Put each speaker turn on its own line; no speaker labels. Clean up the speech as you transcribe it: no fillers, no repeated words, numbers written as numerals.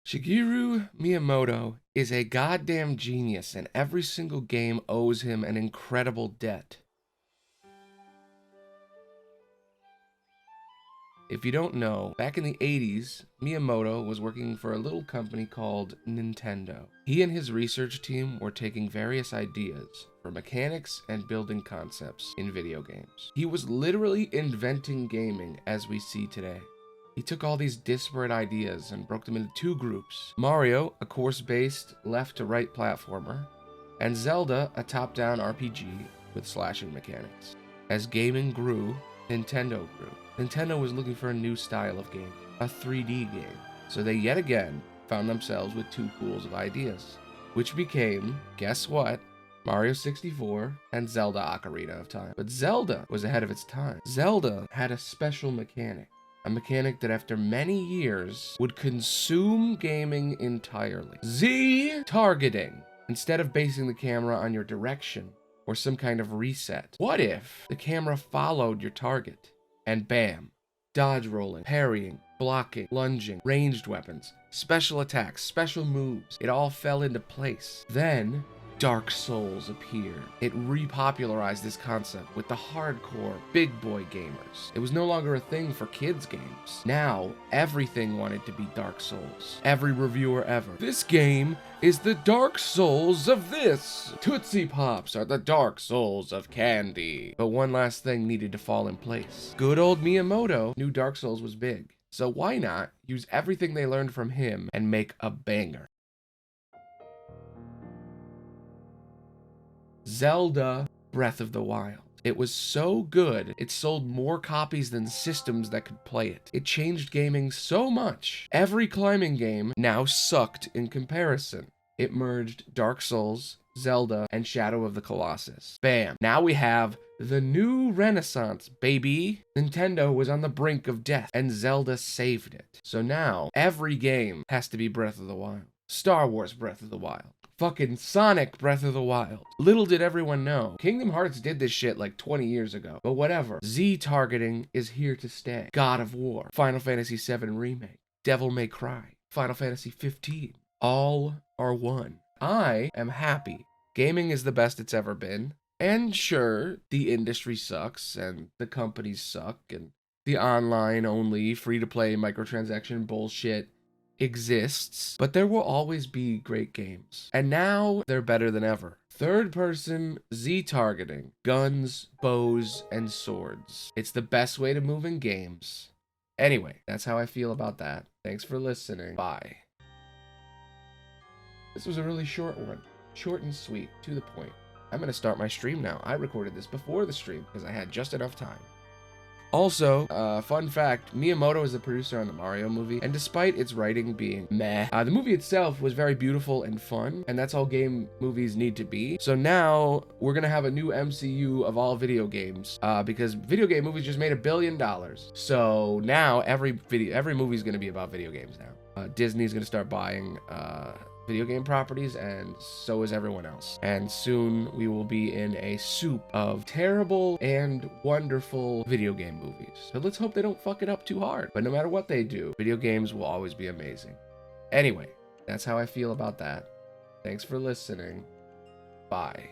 Shigeru Miyamoto is a goddamn genius, and every single game owes him an incredible debt. If you don't know, back in the 80s, Miyamoto was working for a little company called Nintendo. He and his research team were taking various ideas for mechanics and building concepts in video games. He was literally inventing gaming as we see today. He took all these disparate ideas and broke them into two groups. Mario, a course-based left-to-right platformer, and Zelda, a top-down RPG with slashing mechanics. As gaming grew, Nintendo grew. Nintendo was looking for a new style of game, a 3D game. So they yet again found themselves with two pools of ideas, which became, guess what? Mario 64 and Zelda Ocarina of Time. But Zelda was ahead of its time. Zelda had a special mechanic. A mechanic that after many years would consume gaming entirely. Z targeting. Instead of basing the camera on your direction or some kind of reset, what if the camera followed your target and bam, dodge rolling, parrying, blocking, lunging, ranged weapons, special attacks, special moves, it all fell into place. Then Dark Souls appeared. It repopularized this concept with the hardcore big boy gamers. It was no longer a thing for kids games. Now, everything wanted to be Dark Souls. Every reviewer ever. This game is the Dark Souls of this. Tootsie Pops are the Dark Souls of candy. But one last thing needed to fall in place. Good old Miyamoto knew Dark Souls was big. So why not use everything they learned from him and make a banger? Zelda Breath of the Wild. It was so good, it sold more copies than systems that could play it. It changed gaming so much. Every climbing game now sucked in comparison. It merged Dark Souls, Zelda, and Shadow of the Colossus. Bam. Now we have the new renaissance, baby. Nintendo was on the brink of death, and Zelda saved it. So now, every game has to be Breath of the Wild. Star Wars Breath of the Wild. Fucking Sonic Breath of the Wild. Little did everyone know, Kingdom Hearts did this shit like 20 years ago. But whatever. Z targeting is here to stay. God of War, Final Fantasy VII Remake, Devil May Cry, Final Fantasy 15. All are one. I am happy. Gaming is the best it's ever been. And sure, the industry sucks, and the companies suck, and the online-only, free-to-play microtransaction bullshit exists, but there will always be great games. And now they're better than ever. Third person Z targeting, guns, bows, and swords. It's the best way to move in games. Anyway, that's how I feel about that. Thanks for listening. Bye. This was a really short one. Short and sweet, to the point. I'm gonna start my stream now. I recorded this before the stream because I had just enough time. Also, fun fact, Miyamoto is the producer on the Mario movie, and despite its writing being meh, the movie itself was very beautiful and fun, and that's all game movies need to be. So now, we're gonna have a new MCU of all video games, because video game movies just made $1 billion. So now, every movie is gonna be about video games now. Disney's gonna start buying, video game properties, and so is everyone else. And soon we will be in a soup of terrible and wonderful video game movies. So let's hope they don't fuck it up too hard. But no matter what they do, video games will always be amazing. Anyway, that's how I feel about that. Thanks for listening. Bye.